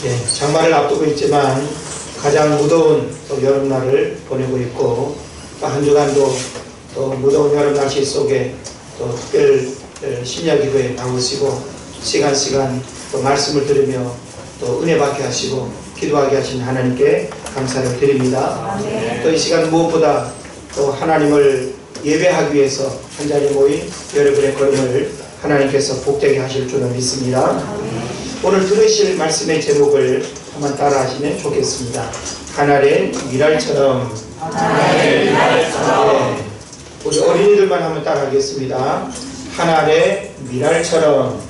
예, 장마를 앞두고 있지만 가장 무더운 또 여름날을 보내고 있고, 또 한 주간도 또 무더운 여름 날씨 속에 또 특별 심야 기도에 나오시고 시간 또 말씀을 들으며 또 은혜 받게 하시고 기도하게 하신 하나님께 감사를 드립니다. 또 이 시간 무엇보다 또 하나님을 예배하기 위해서 한자리에 모인 여러분의 걸음을 하나님께서 복되게 하실 줄을 믿습니다. 오늘 들으실 말씀의 제목을 한번 따라 하시면 좋겠습니다. 하늘의 미랄처럼. 네. 우리 어린이들만 한번 따라 하겠습니다. 하늘의 미랄처럼.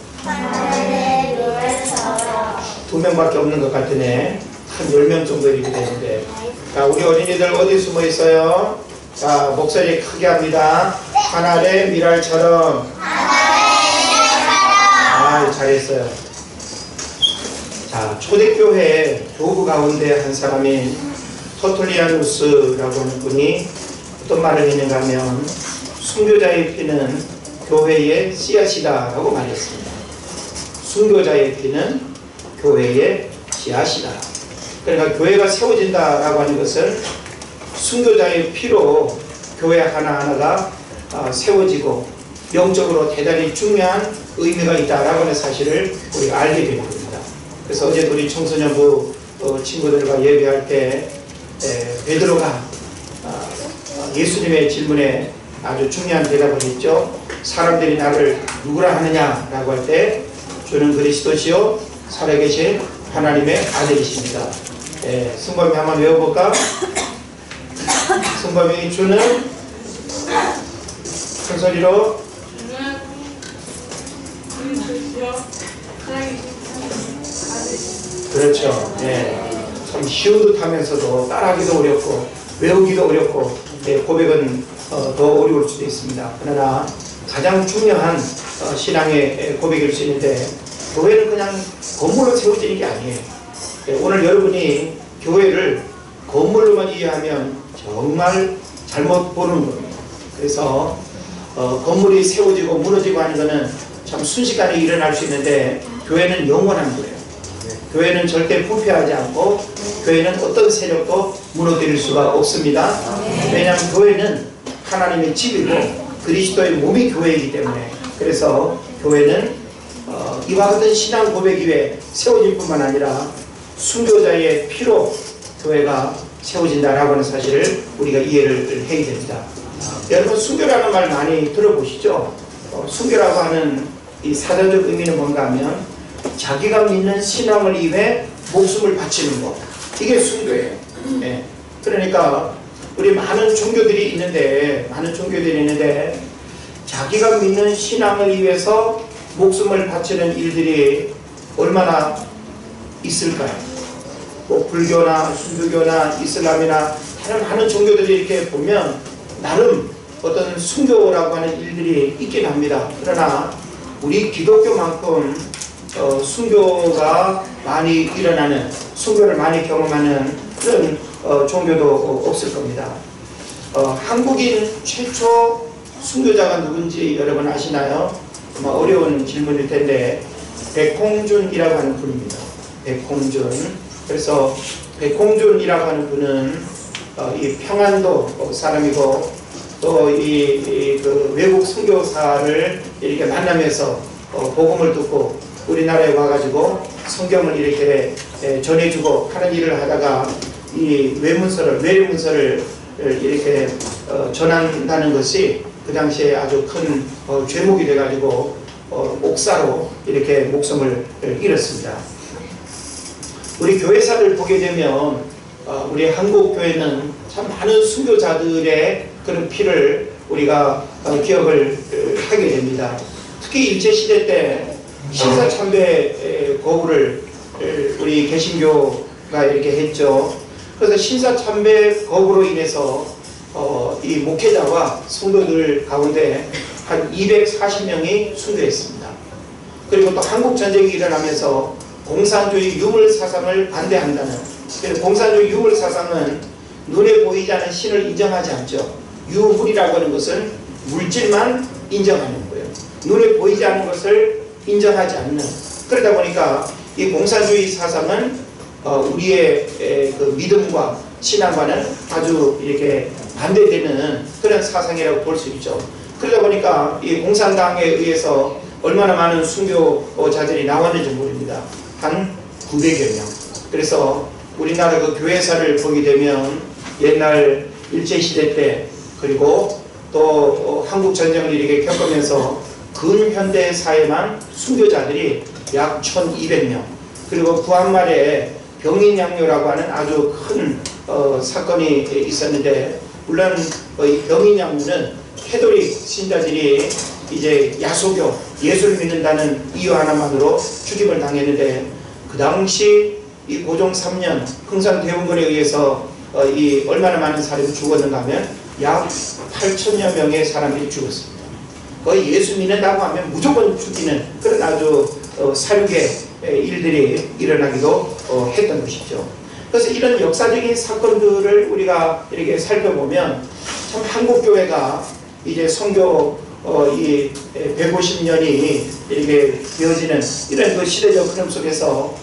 두 명밖에 없는 것 같으네. 한 10명 정도 이렇게 되는데. 자, 우리 어린이들 어디 숨어 있어요? 자, 목소리 크게 합니다. 하늘의 미랄처럼. 아, 잘했어요. 자, 초대교회 교부 가운데 한 사람인 터툴리아누스라고 하는 분이 어떤 말을 했는가 하면 순교자의 피는 교회의 씨앗이다 라고 말했습니다. 순교자의 피는 교회의 씨앗이다. 그러니까 교회가 세워진다 라고 하는 것은 순교자의 피로 교회 하나하나가 세워지고 영적으로 대단히 중요한 의미가 있다라고 하는 사실을 우리가 알게 되는 겁니다. 그래서 어제 우리 청소년부 친구들과 예배할 때 베드로가 예수님의 질문에 아주 중요한 대답을 했죠. 사람들이 나를 누구라 하느냐라고 할 때 주는 그리스도시요 살아계신 하나님의 아들이십니다. 승범이 한번 외워볼까? 승범이 주는 큰 소리로 그렇죠. 참 쉬운 듯 하면서도 따라하기도 어렵고 외우기도 어렵고 고백은 더 어려울 수도 있습니다. 그러나 가장 중요한 신앙의 고백일 수 있는데 교회는 그냥 건물로 세워지는 게 아니에요. 오늘 여러분이 교회를 건물로만 이해하면 정말 잘못 보는 겁니다. 그래서 건물이 세워지고 무너지고 하는 것은 참 순식간에 일어날 수 있는데 교회는 영원한 거예요. 교회는 절대 부패하지 않고 교회는 어떤 세력도 무너뜨릴 수가 없습니다. 왜냐하면 교회는 하나님의 집이고 그리스도의 몸이 교회이기 때문에. 그래서 교회는 이와 같은 신앙 고백 위에 세워질 뿐만 아니라 순교자의 피로 교회가 세워진다라고 하는 사실을 우리가 이해를 해야 됩니다. 여러분 순교라는 말 많이 들어보시죠? 순교라고 하는 이 사전적 의미는 뭔가 하면 자기가 믿는 신앙을 위해 목숨을 바치는 것, 이게 순교예요. 그러니까 우리 많은 종교들이 있는데 자기가 믿는 신앙을 위해서 목숨을 바치는 일들이 얼마나 있을까요? 뭐 불교나 순교교나 이슬람이나 다른 많은 종교들이 이렇게 보면 나름 어떤 순교라고 하는 일들이 있긴 합니다. 그러나 우리 기독교만큼 순교가 많이 일어나는, 순교를 많이 경험하는 그런 종교도 없을 겁니다. 한국인 최초 순교자가 누군지 여러분 아시나요? 아마 어려운 질문일 텐데 백홍준이라고 하는 분입니다. 백홍준. 그래서 백홍준이라고 하는 분은 이 평안도 사람이고 또 그 외국 선교사를 이렇게 만나면서 복음을 듣고 우리나라에 와가지고 성경을 이렇게 전해주고 하는 일을 하다가 이 외래문서를 이렇게 전한다는 것이 그 당시에 아주 큰 죄목이 돼가지고 옥사로 이렇게 목숨을 잃었습니다. 우리 교회사를 보게 되면 우리 한국 교회는 참 많은 순교자들의 그런 피를 우리가 기억을 하게 됩니다. 특히 일제시대 때 신사참배 거부를 우리 개신교가 이렇게 했죠. 그래서 신사참배 거부로 인해서 이 목회자와 성도들 가운데 한 240명이 순교했습니다. 그리고 또 한국전쟁이 일어나면서 공산주의 유물사상을 반대한다는, 공산주의 유물사상은 눈에 보이지 않는 신을 인정하지 않죠. 유물이라고 하는 것은 물질만 인정하는 거예요. 눈에 보이지 않는 것을 인정하지 않는. 그러다 보니까 이 공산주의 사상은 우리의 그 믿음과 신앙과는 아주 이렇게 반대되는 그런 사상이라고 볼 수 있죠. 그러다 보니까 이 공산당에 의해서 얼마나 많은 순교자들이 나왔는지 모릅니다. 한 900여 명. 그래서 우리나라 그 교회사를 보게 되면 옛날 일제시대 때 그리고 또 한국 전쟁을 이렇게 겪으면서 근현대 사회만 순교자들이 약 1200명, 그리고 구한말에 병인양요라고 하는 아주 큰 사건이 있었는데, 물론 이 병인양요는 캐톨릭 신자들이 이제 야소교, 예수를 믿는다는 이유 하나만으로 죽임을 당했는데, 그 당시 이 고종 3년 흥선대원군에 의해서 이 얼마나 많은 사람이 죽었는가 하면 약 8천여 명의 사람들이 죽었습니다. 거의 예수 믿는다고 하면 무조건 죽이는 그런 아주 사륙의 일들이 일어나기도 했던 것이죠. 그래서 이런 역사적인 사건들을 우리가 이렇게 살펴보면 참 한국교회가 이제 선교 이 150년이 이렇게 되어지는 이런 그 시대적 흐름 속에서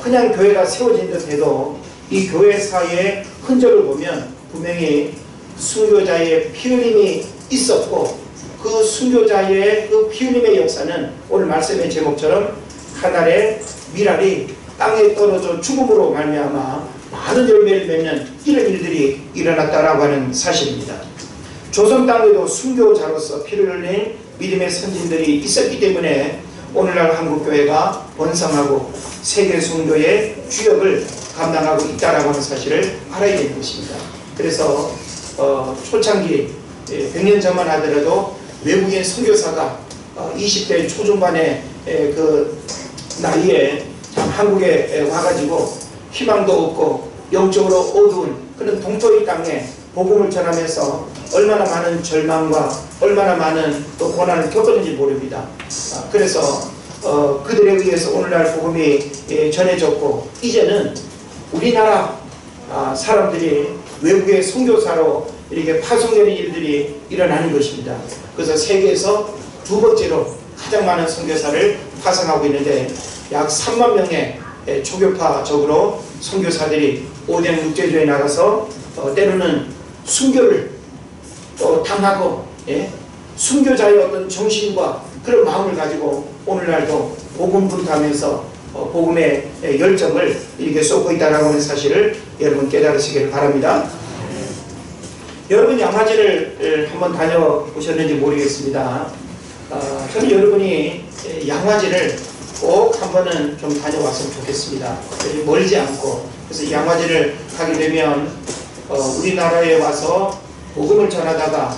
그냥 교회가 세워진 듯 해도 이 교회사의 흔적을 보면 분명히 순교자의 피 흘림이 있었고, 그 순교자의 그 피 흘림의 역사는 오늘 말씀의 제목처럼 하늘의 밀알이 땅에 떨어져 죽음으로 말미암아 많은 열매를 맺는 이런 일들이 일어났다라고 하는 사실입니다. 조선 땅에도 순교자로서 피를 흘린 믿음의 선진들이 있었기 때문에 오늘날 한국교회가 번성하고 세계 선교의 주역을 감당하고 있다라고 하는 사실을 알아야 되는 것입니다. 그래서 초창기 100년 전만 하더라도 외국인 선교사가 20대 초중반의 그 나이에 참 한국에 와가지고 희망도 없고 영적으로 어두운 그런 동토의 땅에 복음을 전하면서 얼마나 많은 절망과 얼마나 많은 또 고난을 겪었는지 모릅니다. 그래서 그들에 의해서 오늘날 복음이 전해졌고, 이제는 우리나라 사람들이 외국의 선교사로 이렇게 파송되는 일들이 일어나는 것입니다. 그래서 세계에서 두 번째로 가장 많은 선교사를 파송하고 있는데, 약 3만 명의 초교파적으로 선교사들이 오대양 육제조에 나가서 때로는 순교를 또 당하고, 순교자의 어떤 정신과 그런 마음을 가지고 오늘날도 복음 분투하면서 복음의 열정을 이렇게 쏟고 있다는 하는 사실을 여러분 깨달으시길 바랍니다. 여러분 양화제를 한번 다녀보셨는지 모르겠습니다. 저는 여러분이 양화제를 꼭 한번은 좀 다녀왔으면 좋겠습니다. 멀지 않고. 그래서 양화제를 가게 되면 우리나라에 와서 복음을 전하다가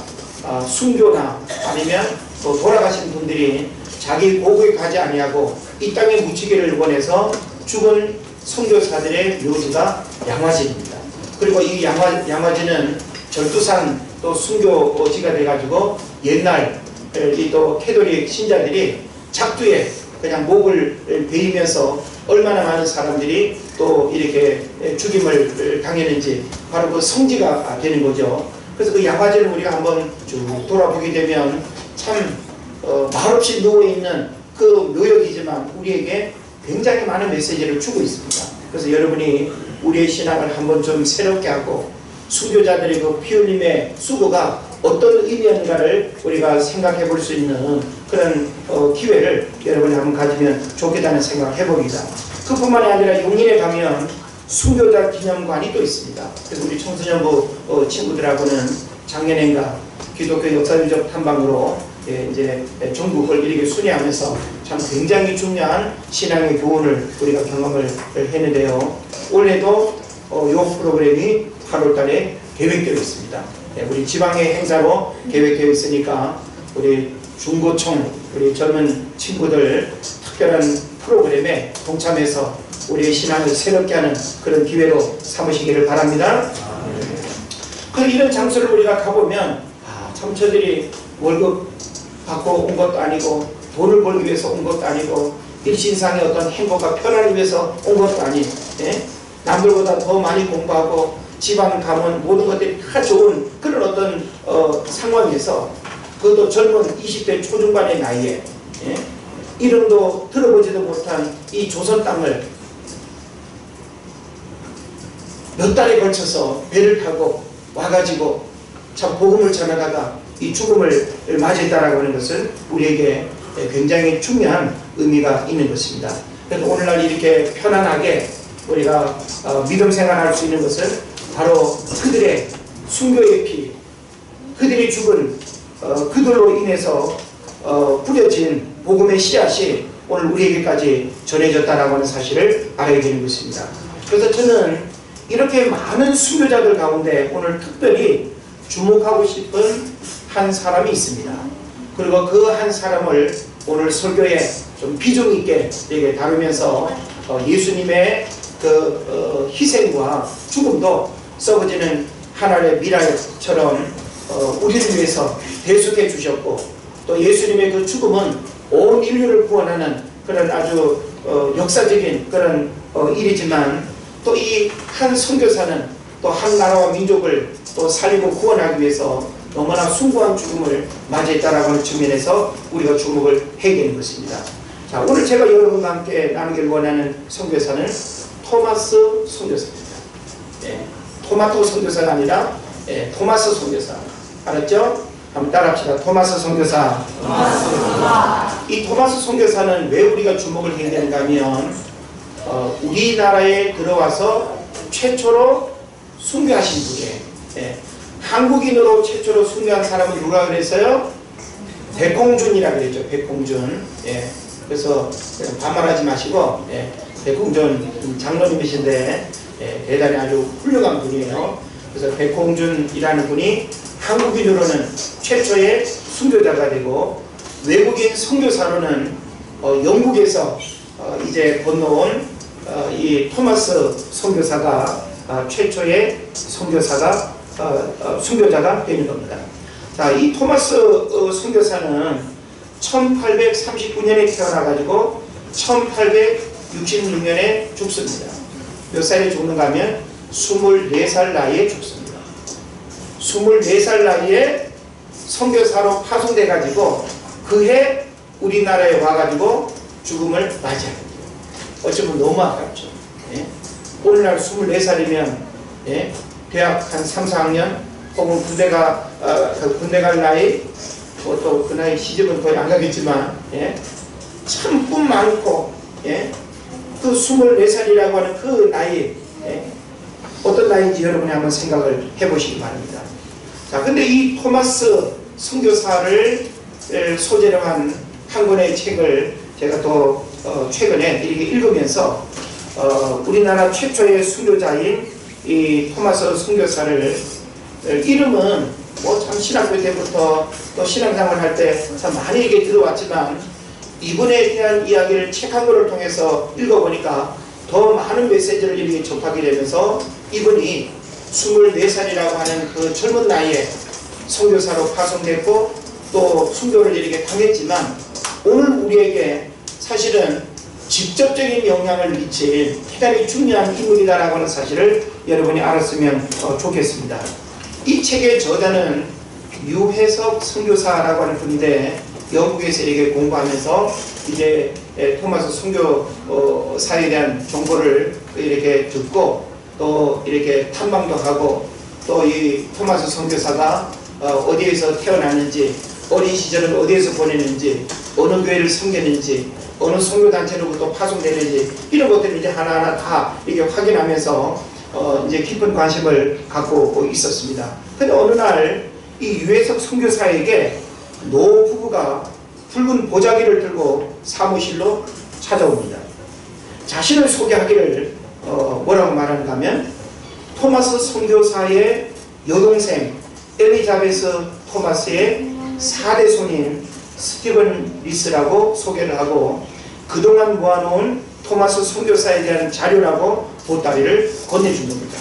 순교나 아니면 또 돌아가신 분들이 자기 고국에 가지 아니하고 이 땅에 묻히기를 원해서 죽은 선교사들의 묘지가 양화제입니다. 그리고 이 양화제는 절두산 또 순교지가 돼가지고 옛날 이 또 캐톨릭 신자들이 작두에 그냥 목을 베이면서 얼마나 많은 사람들이 또 이렇게 죽임을 당했는지 바로 그 성지가 되는 거죠. 그래서 그 양화제를 우리가 한번 쭉 돌아보게 되면 참 말없이 누워있는 그 묘역이지만 우리에게 굉장히 많은 메시지를 주고 있습니다. 그래서 여러분이 우리의 신앙을 한번 좀 새롭게 하고 순교자들의 그 피 흘림의 수고가 어떤 의미인가를 우리가 생각해 볼 수 있는 그런 기회를 여러분이 한번 가지면 좋겠다는 생각을 해봅니다. 그뿐만이 아니라 용인에 가면 순교자 기념관이 또 있습니다. 그래서 우리 청소년부 친구들하고는 작년엔가 기독교 역사유적 탐방으로 이제 전국을 이렇게 순회하면서 참 굉장히 중요한 신앙의 교훈을 우리가 경험을 했는데요. 올해도 이 프로그램이 8월달에 계획되어 있습니다. 우리 지방의 행사로 계획되어 있으니까 우리 중고총 우리 젊은 친구들 특별한 프로그램에 동참해서 우리의 신앙을 새롭게 하는 그런 기회로 삼으시기를 바랍니다. 이런 장소를 우리가 가보면 참 저들이 월급 받고 온 것도 아니고 돈을 벌기 위해서 온 것도 아니고 일신상의 어떤 행복과 편안을 위해서 온 것도 아닌 남들보다 더 많이 공부하고 지방 가면 모든 것들이 다 좋은 그런 어떤 상황에서 그것도 젊은 20대 초중반의 나이에 이름도 들어보지도 못한 이 조선 땅을 몇 달에 걸쳐서 배를 타고 와가지고 참 복음을 전하다가 이 죽음을 맞이했다라고 하는 것은 우리에게 굉장히 중요한 의미가 있는 것입니다. 그래서 오늘날 이렇게 편안하게 우리가 믿음 생활할 수 있는 것은 바로 그들의 순교의 피, 그들이 죽은 그들로 인해서 뿌려진 복음의 씨앗이 오늘 우리에게까지 전해졌다라고 하는 사실을 알아야 되는 것입니다. 그래서 저는 이렇게 많은 순교자들 가운데 오늘 특별히 주목하고 싶은 한 사람이 있습니다. 그리고 그 한 사람을 오늘 설교에 좀 비중 있게 다루면서 예수님의 그 희생과 죽음도 썩어지는 하늘의 미랄처럼 우리를 위해서 대속해 주셨고, 또 예수님의 그 죽음은 온 인류를 구원하는 그런 아주 역사적인 그런 일이지만, 또 이 한 선교사는 또 한 나라와 민족을 또 살리고 구원하기 위해서 너무나 숭고한 죽음을 맞이했다라고 하는 측면에서 우리가 주목을 해야 되는 것입니다. 자, 오늘 제가 여러분과 함께 나누길 원하는 선교사는 토마스 선교사입니다. 토마토 선교사가 아니라 토마스 선교사. 알았죠? 한번 따라합시다. 토마스 선교사. 이 토마스 선교사는 왜 우리가 주목을 해야 되는가 하면 우리나라에 들어와서 최초로 순교하신 분이에요. 한국인으로 최초로 순교한 사람은 누가 그랬어요? 백홍준이라고 그랬죠. 백홍준. 그래서 반말하지 마시고 백홍준 장로님이신데 대단히 아주 훌륭한 분이에요. 그래서 백홍준이라는 분이 한국인으로는 최초의 순교자가 되고, 외국인 선교사로는 영국에서 이제 건너온 이 토마스 선교사가 최초의 선교사가 순교자가 되는 겁니다. 자, 이 토마스 선교사는 1839년에 태어나가지고 1866년에 죽습니다. 몇 살에 죽는가 하면 24살 나이에 죽습니다. 24살 나이에 선교사로 파송돼가지고 그해 우리나라에 와가지고 죽음을 맞이합니다. 어쩌면 너무 아깝죠. 오늘날 24살이면 대학 한 3, 4학년 혹은 군대 갈 나이, 또 그 나이 시집은 거의 안 가겠지만 참 꿈 많고 그 24살이라고 하는 그 나이 어떤 나이인지 여러분이 한번 생각을 해보시기 바랍니다. 자, 근데 이 토마스 선교사를 소재로 한 권의 책을 제가 또 최근에 이렇게 읽으면서 우리나라 최초의 순교자인 이 토마스 선교사를 이름은 뭐 참 신학교 때부터 또 신앙생활 할 때 참 많이 얘기 들어왔지만, 이분에 대한 이야기를 책 한 권을 통해서 읽어보니까 더 많은 메시지를 이렇게 접하게 되면서 이분이 24살이라고 하는 그 젊은 나이에 선교사로 파송됐고 또 순교를 이렇게 당했지만, 오늘 우리에게 사실은 직접적인 영향을 미칠 대단히 중요한 인물이다라고 하는 사실을 여러분이 알았으면 좋겠습니다. 이 책의 저자는 유해석 선교사라고 하는 분인데, 영국에서 이렇게 공부하면서 이제 토마스 선교사에 대한 정보를 이렇게 듣고 또 이렇게 탐방도 하고, 또 이 토마스 선교사가 어디에서 태어났는지, 어린 시절을 어디에서 보냈는지, 어느 교회를 섬겼는지, 어느 선교단체로부터 파송되는지, 이런 것들을 이제 하나하나 다 이렇게 확인하면서 이제 깊은 관심을 갖고 있었습니다. 근데 어느 날 이 유해석 선교사에게 노 부부가 붉은 보자기를 들고 사무실로 찾아옵니다. 자신을 소개하기를 뭐라고 말하는가 하면 토마스 선교사의 여동생 엘리자베스 토마스의 4대 손인 스티븐 리스라고 소개를 하고, 그동안 모아놓은 토마스 선교사에 대한 자료라고 보따리를 건네준 겁니다.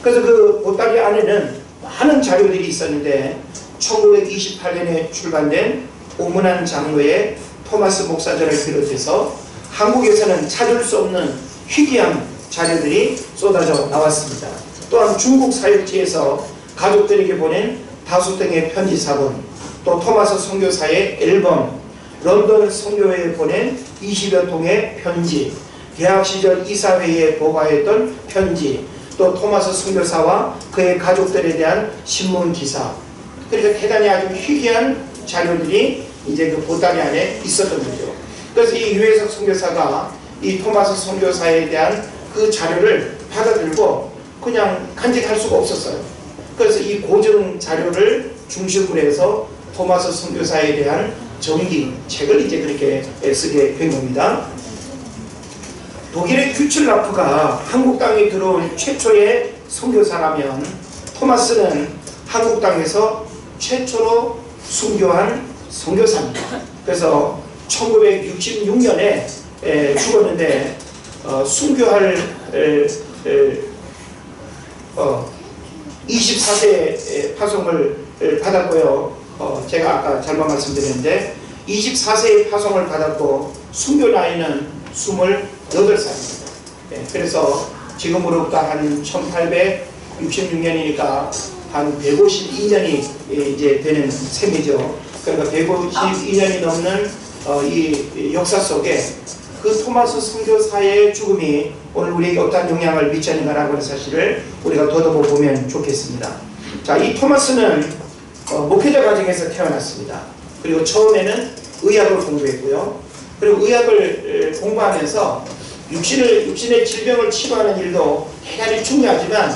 그래서 그 보따리 안에는 많은 자료들이 있었는데, 1928년에 출간된 오문한 장로의 토마스 목사전을 비롯해서 한국에서는 찾을 수 없는 희귀한 자료들이 쏟아져 나왔습니다. 또한 중국 사역지에서 가족들에게 보낸 다수등의 편지사본, 또 토마스 선교사의 앨범, 런던 선교회에 보낸 20여 통의 편지, 대학 시절 이사회에 보고했던 편지, 또 토마스 선교사와 그의 가족들에 대한 신문 기사, 그러니까 대단히 아주 희귀한 자료들이 이제 그 보따리 안에 있었던 거죠. 그래서 이 유해석 선교사가 이 토마스 선교사에 대한 그 자료를 받아들고 그냥 간직할 수가 없었어요. 그래서 이 고증 자료를 중심으로 해서 토마스 선교사에 대한 정기 책을 이제 그렇게 쓰게 된 겁니다. 독일의 큐칠라프가 한국 땅에 들어온 최초의 선교사라면 토마스는 한국 땅에서 최초로 순교한 선교사입니다. 그래서 1966년에 죽었는데 순교할 24세 파송을 받았고요. 제가 아까 잘못 말씀드렸는데 24세의 파송을 받았고 순교 나이는 28살입니다. 그래서 지금으로부터 한 1866년이니까 한 152년이 이제 되는 셈이죠. 그러니까 152년이 넘는 이 역사 속에 그 토마스 선교사의 죽음이 오늘 우리에게 어떤 영향을 미쳤는가라고 하는 사실을 우리가 더듬어 보면 좋겠습니다. 자, 이 토마스는 목회자 가정에서 태어났습니다. 그리고 처음에는 의학을 공부했고요. 그리고 의학을 공부하면서 육신의 질병을 치료하는 일도 대단히 중요하지만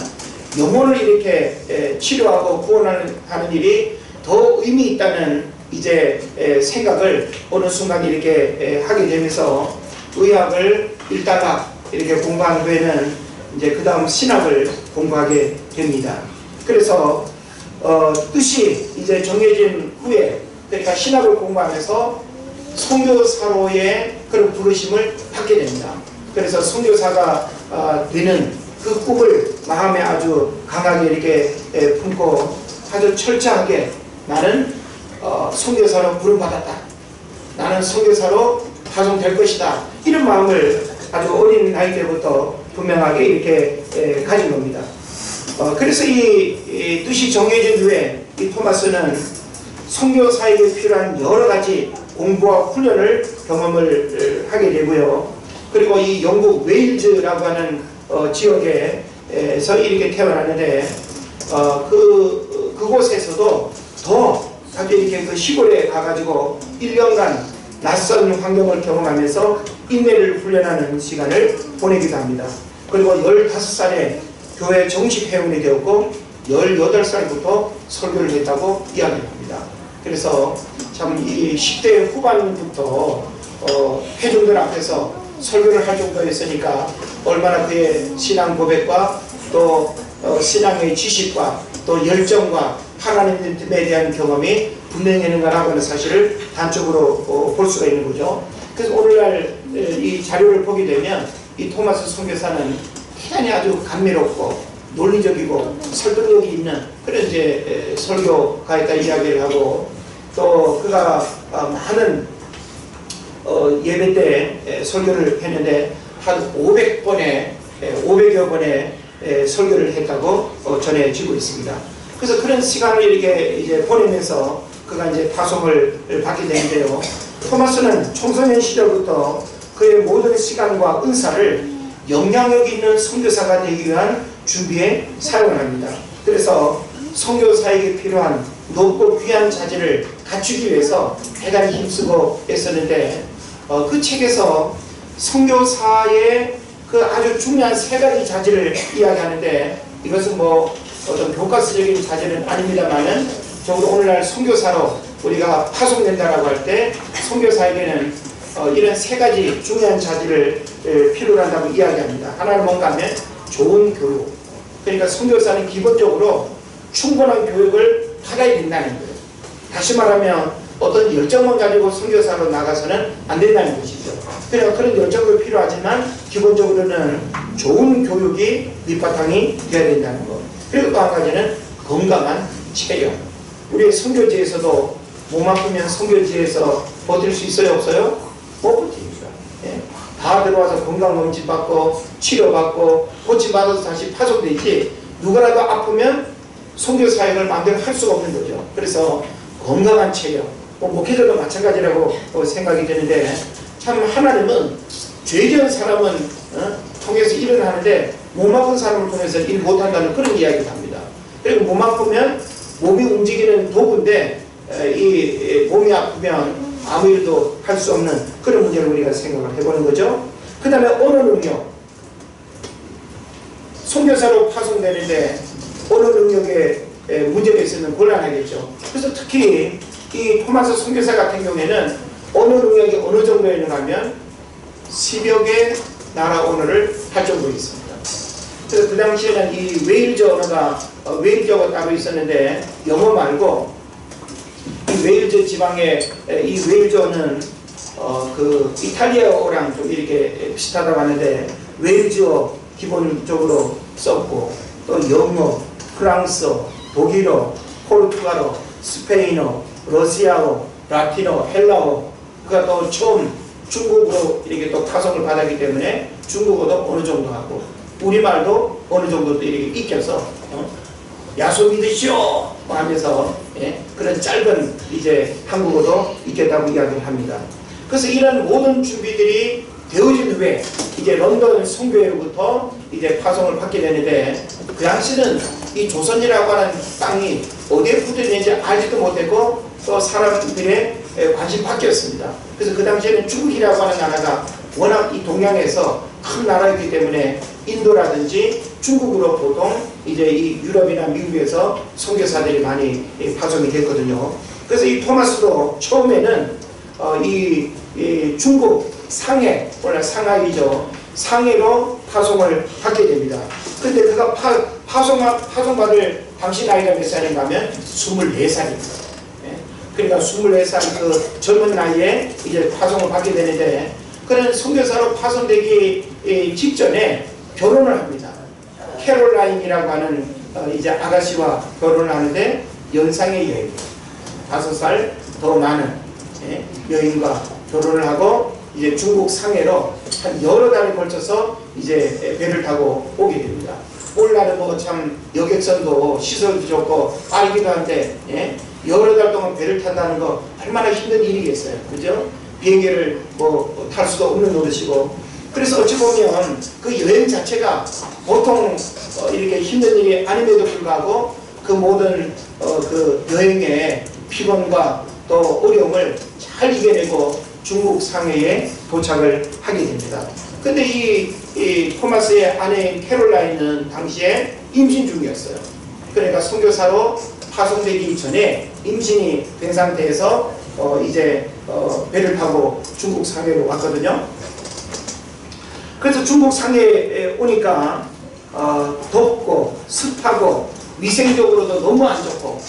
영혼을 이렇게 치료하고 구원하는 일이 더 의미 있다는 이제 생각을 어느 순간 이렇게 하게 되면서 의학을 읽다가 이렇게 공부한 후에는 이제 그 다음 신학을 공부하게 됩니다. 그래서 뜻이 이제 정해진 후에, 그러니까 신학을 공부하면서 선교사로의 그런 부르심을 받게 됩니다. 그래서 선교사가 되는 그 꿈을 마음에 아주 강하게 이렇게 품고 아주 철저하게 나는 선교사로 부름받았다. 나는 선교사로 파송될 것이다. 이런 마음을 아주 어린 나이 때부터 분명하게 이렇게 가진 겁니다. 그래서 이 뜻이 정해진 후에 이 토마스는 선교사에게 필요한 여러 가지 공부와 훈련을 경험을 하게 되고요. 그리고 이 영국 웨일즈라고 하는 지역에서 이렇게 태어났는데 그곳에서도 더 아주 이렇게 그 시골에 가가지고 1년간 낯선 환경을 경험하면서 인내를 훈련하는 시간을 보내기도 합니다. 그리고 15살에 교회 정식 회원이 되었고 18살부터 설교를 했다고 이야기합니다. 그래서 참 이 10대 후반부터 회중들 앞에서 설교를 할 정도였으니까 얼마나 그의 신앙 고백과 또 신앙의 지식과 또 열정과 하나님에 대한 경험이 분명했는가라고 하는 사실을 단적으로 볼 수가 있는 거죠. 그래서 오늘날 이 자료를 보게 되면 이 토마스 선교사는 대단히 아주 감미롭고 논리적이고 설득력이 있는 그런 이제 설교가였다 이야기를 하고, 또 그가 많은 예배 때 설교를 했는데 한 500여 번의 설교를 했다고 전해지고 있습니다. 그래서 그런 시간을 이렇게 이제 보내면서 그가 이제 파송을 받게 되는데요. 토마스는 청소년 시절부터 그의 모든 시간과 은사를 영향력 있는 선교사가 되기 위한 준비에 사용을 합니다. 그래서 선교사에게 필요한 높고 귀한 자질을 갖추기 위해서 대단히 힘쓰고 애썼는데 그 책에서 선교사의 그 아주 중요한 3가지 자질을 이야기하는데, 이것은 뭐 어떤 교과서적인 자질은 아닙니다만은 적어도 오늘날 선교사로 우리가 파송된다라고 할 때 선교사에게는 이런 3가지 중요한 자질을 필요로 한다고 이야기합니다. 하나는 뭔가 하면 좋은 교육. 그러니까 선교사는 기본적으로 충분한 교육을 받아야 된다는 거예요. 다시 말하면 어떤 열정만 가지고 선교사로 나가서는 안 된다는 것이죠. 그러니까 그런 열정도 필요하지만 기본적으로는 좋은 교육이 밑바탕이 되어야 된다는 것. 그리고 또 한 가지는 건강한 체력. 우리 선교지에서도 몸 아프면 선교지에서 버틸 수 있어요, 없어요? 못 버팁니다. 예. 다 들어와서 건강검진 받고 치료받고 고침받아서 다시 파송되지, 누구라도 아프면 선교 사역을 마음대로 할 수가 없는 거죠. 그래서 건강한 체력, 목회자도 마찬가지라고 생각이 되는데, 참 하나님은 죄지은 사람은 통해서 일을 하는데 몸 아픈 사람을 통해서 일 못한다는 그런 이야기를 합니다. 그리고 몸 아프면 몸이 움직이는 도구인데 이 몸이 아프면 아무 일도 할 수 없는 그런 문제를 우리가 생각을 해보는 거죠. 그 다음에 언어 능력. 선교사로 파송되는데 언어 능력에 문제가 있으면 곤란하겠죠. 그래서 특히 이 토마스 선교사 같은 경우에는 언어 능력이 어느 정도였는가 하면 10여 개 나라 언어를 할 정도로 있습니다. 그래서 그 당시에는 이 웨일즈어가 따로 있었는데 영어 말고 이 웨일즈 지방의 이 웨일즈어는 그 이탈리아어랑 좀 이렇게 비슷하다고 하는데 웨일즈어 기본적으로 썼고 또 영어, 프랑스어, 독일어, 포르투갈어, 스페인어, 러시아어, 라틴어, 헬라어가 또 처음 중국으로 이렇게 또 파송을 받았기 때문에 중국어도 어느 정도 하고 우리말도 어느 정도 또 이렇게 익혀서 야소 믿으시오 하면서 그런 짧은 이제 한국어도 익혔다고 이야기를 합니다. 그래서 이런 모든 준비들이 되어진 후에 이제 런던 선교회로부터 이제 파송을 받게 되는데 그 당시는 이 조선이라고 하는 땅이 어디에 붙어 있는지 알지도 못했고 또 사람들의 관심 밖이었습니다. 그래서 그 당시에는 중국이라고 하는 나라가 워낙 이 동양에서 큰 나라였기 때문에 인도라든지 중국으로 보통 이제 이 유럽이나 미국에서 선교사들이 많이 파송이 됐거든요. 그래서 이 토마스도 처음에는 이 중국 상해, 원래 상하이죠. 상해로 파송을 받게 됩니다. 근데 그가 파송받을 당시 나이가 몇 살인가 하면 24살입니다. 그러니까 24살 그 젊은 나이에 이제 파송을 받게 되는데 그는 선교사로 파송되기 직전에 결혼을 합니다. 캐롤라인이라고 하는 이제 아가씨와 결혼을 하는데 연상의 여인, 5살 더 많은 여인과 결혼을 하고 이제 중국 상해로 한 여러 달에 걸쳐서 이제 배를 타고 오게 됩니다. 오늘날은 뭐 참 여객선도 시설도 좋고 빠르기도 한데 여러 달 동안 배를 탄다는 거 얼마나 힘든 일이겠어요. 그죠? 비행기를 뭐 탈 수도 없는 노릇이고 그래서 어찌 보면 그 여행 자체가 보통 이렇게 힘든 일이 아님에도 불구하고 그 모든 그 여행의 피곤과 또 어려움을 잘 이겨내고 중국 상해에 도착을 하게 됩니다. 근데 이 토마스의 아내인 캐롤라인은 당시에 임신 중이었어요. 그러니까 선교사로 파송되기 전에 임신이 된 상태에서 이제 배를 타고 중국 상해로 왔거든요. 그래서 중국 상해에 오니까 덥고 습하고 위생적으로도 너무 안 좋고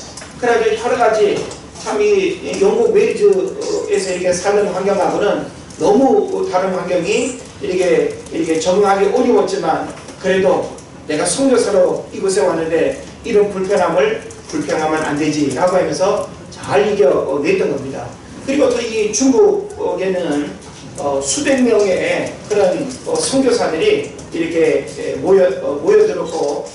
그래가지고 여러 가지 참 이 영국 웨일즈에서 이렇게 사는 환경하고는 너무 다른 환경이 이렇게 적응하기 어려웠지만 그래도 내가 선교사로 이곳에 왔는데 이런 불편하면 안 되지 라고 하면서 잘 이겨냈던 겁니다. 그리고 또 이 중국에는 수백 명의 그런 선교사들이 이렇게 모여들었고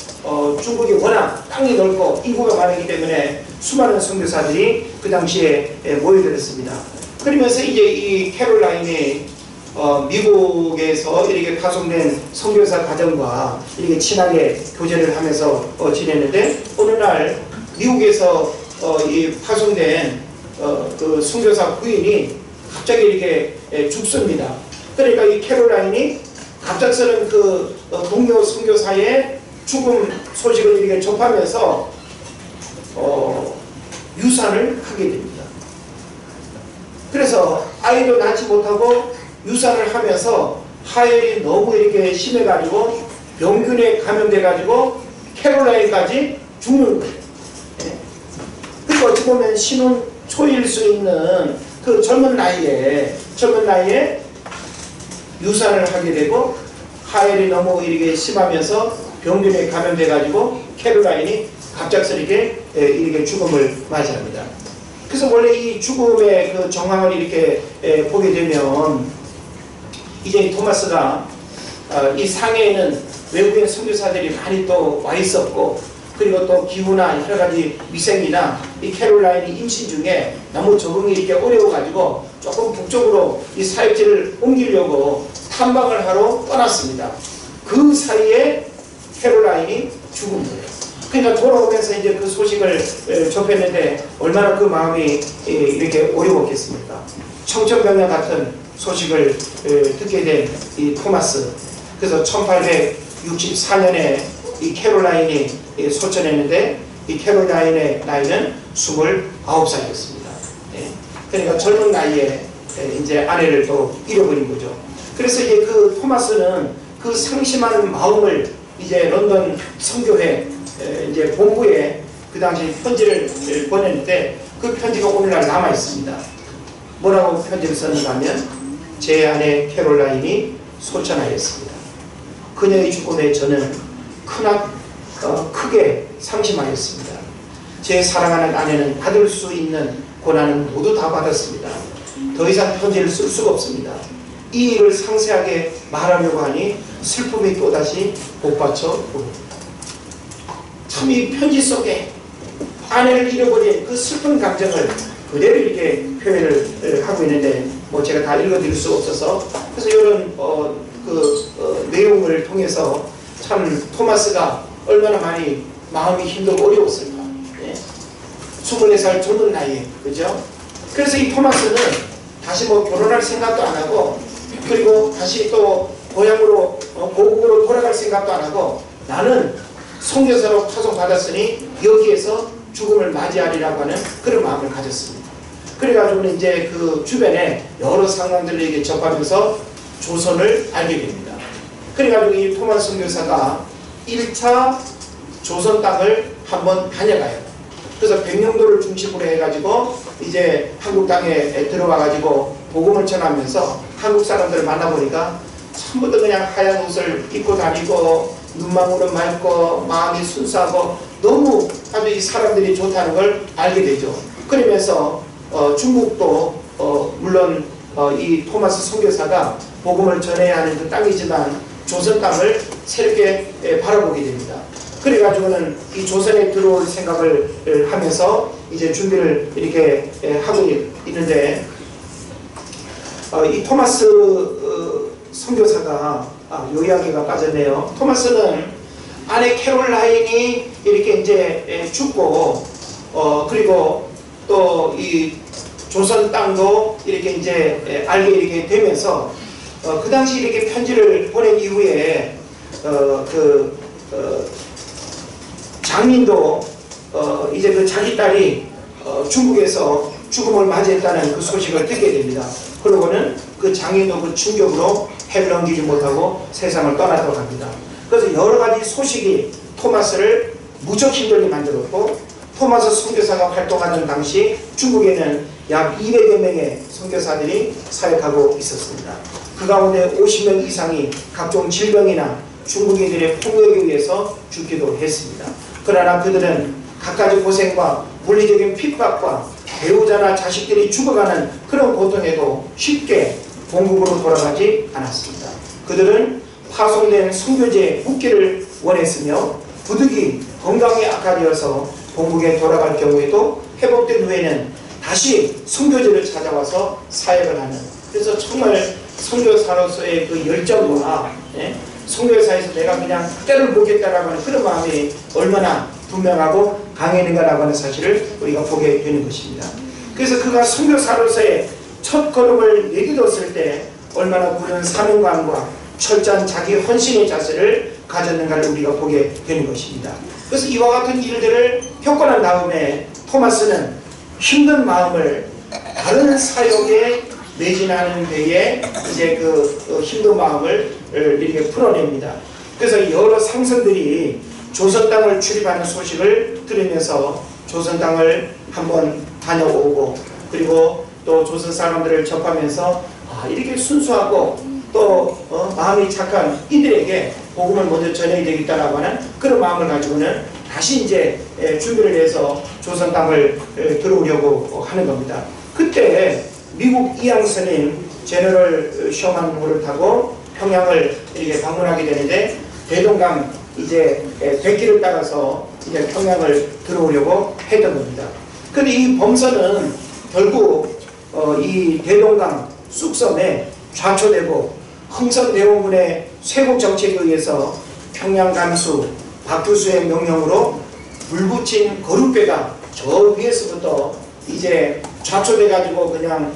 중국이 워낙 땅이 넓고 인구가 많기 때문에 수많은 선교사들이 그 당시에 모여들었습니다. 그러면서 이제 이 캐롤라인이 미국에서 이렇게 파송된 선교사 가정과 이렇게 친하게 교제를 하면서 지내는데 어느 날 미국에서 이 파송된 그 선교사 부인이 갑자기 이렇게 죽습니다. 그러니까 이 캐롤라인이 갑작스런 그 동료 선교사의 죽음 소식을 이렇게 접하면서 유산을 하게 됩니다. 그래서 아이도 낳지 못하고 유산을 하면서 하혈이 너무 이렇게 심해가지고 병균에 감염돼가지고 캐롤라인까지 죽는 거예요. 그리고 어찌 보면 신혼 초일 수 있는 그 젊은 나이에 유산을 하게 되고 하혈이 너무 이렇게 심하면서 병균에 감염돼가지고 캐롤라인이 갑작스럽게 이렇게 죽음을 맞이합니다. 그래서 원래 이 죽음의 그 정황을 이렇게 보게 되면 이제 토마스가 이 상해에는 외국인 선교사들이 많이 또 와 있었고 그리고 또 기후나 여러 가지 위생이나 이 캐롤라인이 임신 중에 너무 적응이 이렇게 어려워가지고 조금 북쪽으로 이 사역지를 옮기려고 탐방을 하러 떠났습니다. 그 사이에 캐롤라인이 죽은 거예요. 그러니까 돌아오면서 이제 그 소식을 접했는데 얼마나 그 마음이 이렇게 어려웠겠습니까? 청천벽력 같은 소식을 듣게 된 이 토마스. 그래서 1864년에 이 캐롤라인이 소천했는데 이 캐롤라인의 나이는 29살이었습니다. 그러니까 젊은 나이에 이제 아내를 또 잃어버린 거죠. 그래서 이제 그 토마스는 그 상심한 마음을 이제 런던 선교회 이제 본부에 그 당시 편지를 보냈는데 그 편지가 오늘날 남아 있습니다. 뭐라고 편지를 썼는가 하면 제 아내 캐롤라인이 소천하였습니다. 그녀의 죽음에 저는 크게 상심하였습니다. 제 사랑하는 아내는 받을 수 있는 고난은 모두 다 받았습니다. 더 이상 편지를 쓸 수가 없습니다. 이 일을 상세하게 말하려고 하니 슬픔이 또다시 복받쳐 오릅니다. 참 이 편지 속에 아내를 잃어버린 그 슬픈 감정을 그대로 이렇게 표현을 하고 있는데 뭐 제가 다 읽어드릴 수가 없어서 그래서 이런 내용을 통해서 참 토마스가 얼마나 많이 마음이 힘들고 어려웠을까. 24살 젊은 나이에, 그죠? 그래서 이 토마스는 다시 뭐 결혼할 생각도 안 하고 그리고 다시 또 고향으로 고국으로 돌아갈 생각도 안 하고 나는 선교사로 파송받았으니 여기에서 죽음을 맞이하리라고 하는 그런 마음을 가졌습니다. 그래가지고는 이제 그 주변에 여러 상황들을 이렇게 접하면서 조선을 알게 됩니다. 그래가지고 이 토마스 선교사가 1차 조선 땅을 한번 다녀가요. 그래서 백령도를 중심으로 해가지고 이제 한국 땅에 들어와가지고 복음을 전하면서 한국 사람들을 만나보니까 전부 다 그냥 하얀 옷을 입고 다니고 눈망울은 맑고 마음이 순수하고 너무 아주 이 사람들이 좋다는 걸 알게 되죠. 그러면서 중국도 물론 이 토마스 선교사가 복음을 전해야 하는 그 땅이지만 조선 땅을 새롭게 바라보게 됩니다. 그래가지고는 이 조선에 들어올 생각을 하면서 이제 준비를 이렇게 하고 있는데 이 토마스 선교사가 요 이야기가 빠졌네요. 토마스는 아내 캐롤라인이 이렇게 이제 죽고 그리고 또 이 조선 땅도 이렇게 이제 알게 이렇게 되면서 그 당시 이렇게 편지를 보낸 이후에 장인도 이제 그 자기 딸이 중국에서 죽음을 맞이했다는 그 소식을 듣게 됩니다. 그러고는 그 장인도 그 충격으로 해를 넘기지 못하고 세상을 떠나도록 합니다. 그래서 여러 가지 소식이 토마스를 무척 힘들게 만들었고 토마스 선교사가 활동하던 당시 중국에는 약 200여 명의 선교사들이 사역하고 있었습니다. 그 가운데 50명 이상이 각종 질병이나 중국인들의 폭력에 의해서 죽기도 했습니다. 그러나 그들은 갖가지 고생과 물리적인 핍박과 배우자나 자식들이 죽어가는 그런 고통에도 쉽게 본국으로 돌아가지 않았습니다. 그들은 파송된 선교지에 묵기를 원했으며 부득이 건강이 악화되어서 본국에 돌아갈 경우에도 회복된 후에는 다시 선교지를 찾아와서 사역을 하는, 그래서 정말 선교사로서의 그 열정과 선교사에서 내가 그냥 때를 보겠다라고 하는 그런 마음이 얼마나 분명하고 강했는가라고 하는 사실을 우리가 보게 되는 것입니다. 그래서 그가 선교사로서의 첫 걸음을 내딛었을 때 얼마나 굳은 사명감과 철저한 자기 헌신의 자세를 가졌는가를 우리가 보게 되는 것입니다. 그래서 이와 같은 일들을 겪고 난 다음에 토마스는 힘든 마음을 다른 사역에 매진하는 데에 이제 그 힘든 마음을 이렇게 풀어냅니다. 그래서 여러 상선들이 조선 땅을 출입하는 소식을 들으면서 조선 땅을 한번 다녀오고 그리고 또 조선 사람들을 접하면서 이렇게 순수하고 또 마음이 착한 이들에게 복음을 먼저 전해야 되겠다라고 하는 그런 마음을 가지고는 다시 이제 준비를 해서 조선 땅을 들어오려고 하는 겁니다. 그때 미국 이양선인 제너럴 셔먼호를 타고 평양을 이렇게 방문하게 되는데 대동강 이제 백기를 따라서 이제 평양을 들어오려고 했던 겁니다. 근데 이 범선은 결국 이 대동강 쑥섬에 좌초되고 흥선대원군의 쇄국 정책에 의해서 평양 감수 박교수의 명령으로 불붙인 거룻배가 저 위에서부터 이제 좌초돼 가지고 그냥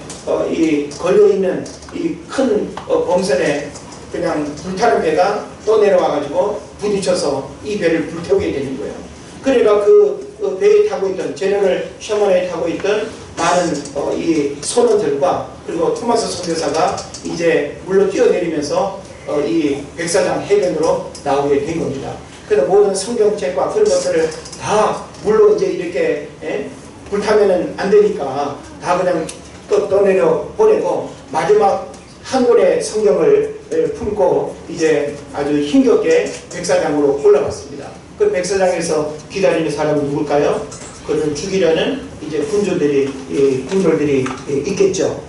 이 걸려있는 이 큰 범선에 그냥 불타는 배가 또 내려와 가지고 부딪혀서 이 배를 불태우게 되는 거예요. 그러니까 그 배에 타고 있던 제너럴 셔먼에 타고 있던 많은 이 선원들과 그리고 토마스 선교사가 이제 물로 뛰어내리면서 이 백사장 해변으로 나오게 된 겁니다. 그래서 모든 성경책과 그런 것들을 다 물로 이제 이렇게 불타면은 안 되니까 다 그냥 또 떠내려 보내고 마지막 한 권의 성경을 품고 이제 아주 힘겹게 백사장으로 올라갔습니다. 그 백사장에서 기다리는 사람은 누굴까요? 그를 죽이려는 이제 군졸들이 있겠죠.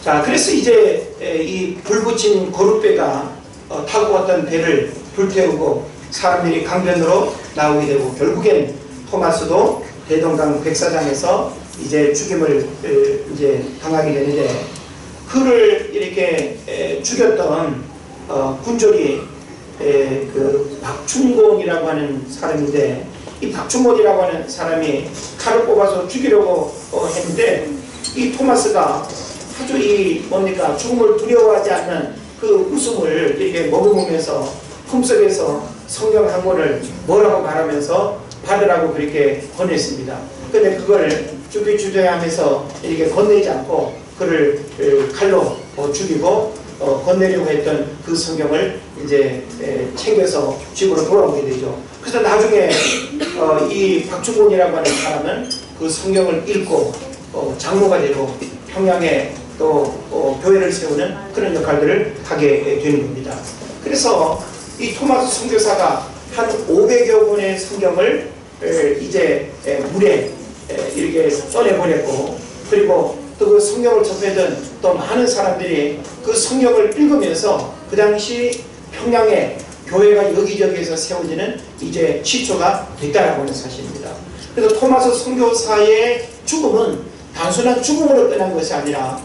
자, 그래서 이제 이 불붙인 거룻배가 타고 왔던 배를 불태우고 사람들이 강변으로 나오게 되고 결국엔 토마스도 대동강 백사장에서 이제 죽임을 이제 당하게 되는데 그를 이렇게 죽였던 군졸이 그 박충곤이라고 하는 사람인데 이 박충곤이라고 하는 사람이 칼을 뽑아서 죽이려고 했는데 이 토마스가 아주 이 뭡니까 죽음을 두려워하지 않는 그 웃음을 이렇게 머금으면서 품속에서 성경 한 권을 뭐라고 말하면서 받으라고 그렇게 권했습니다. 근데 그걸 쭈비쭈비하면서 이렇게 건네지 않고 그를 칼로 죽이고 건네려고 했던 그 성경을 이제 챙겨서 집으로 돌아오게 되죠. 그래서 나중에 이 박충곤이라고 하는 사람은 그 성경을 읽고 장로가 되고 평양에 또 교회를 세우는 그런 역할들을 하게 되는 겁니다. 그래서 이 토마스 선교사가 한 500여 권의 성경을 이제 물에 이렇게 써내보냈고 그리고 또 그 성경을 접하던 또 많은 사람들이 그 성경을 읽으면서 그 당시 평양에 교회가 여기저기에서 세워지는 이제 시초가 됐다라고 하는 사실입니다. 그래서 토마스 선교사의 죽음은 단순한 죽음으로 끝난 것이 아니라